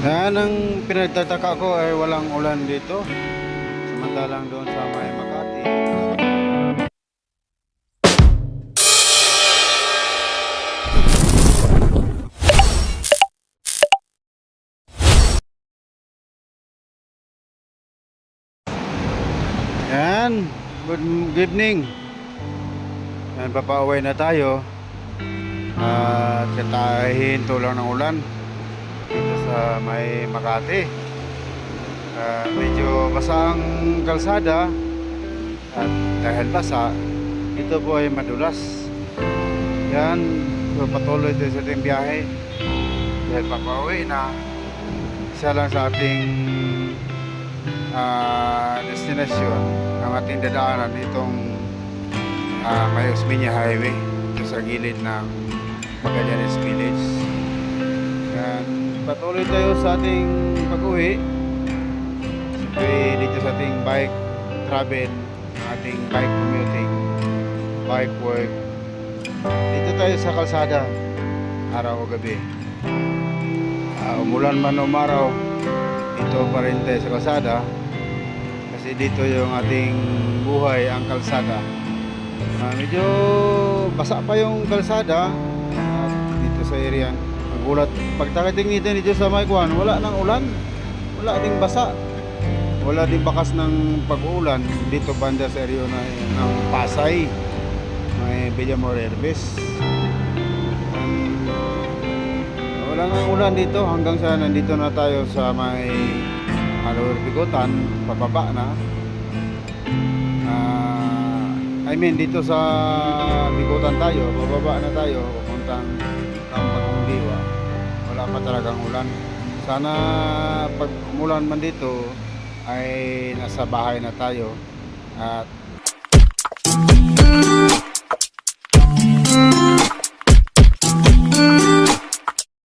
Yan ang pinagtataka ko ay walang ulan dito. Samantalang doon sa may Makati. Yan, good evening. Yan, papauwi na tayo. At katahinto lang ng ulan dito sa may Makati. Medyo basa ang kalsada. At dahil basa, ito po ay madulas. Yan, so patuloy tayo sa ating biyahe. Dahil papauwi na. Isa lang sa ating destination ng ating dadaanan itong may Osmeña Highway ito sa gilid ng Magallanes Village. Yan, patuloy tayo sa ating pag-uwi. Siyempre dito sa ating bike travel, ating bike commuting, bike work. Dito tayo sa kalsada araw o gabi. Umulan man o umaraw, dito pa rin tayo sa kalsada kasi dito yung ating buhay, ang kalsada. Medyo basa pa yung kalsada dito sa area. Magulat pagtakating dito sa Maikuan, wala nang ulan, wala ding basa, wala ding bakas ng pag-ulan dito banda sa area ng Pasay, may Villamor Herbes. Wala nang ulan dito hanggang sa nandito na tayo sa may Lower Bigotan, pababa na. Dito sa Bigotan tayo, pababa na tayo, papuntang Kampang Diwa. Wala pa talagang ulan. Sana pag umulan man dito ay nasa bahay na tayo at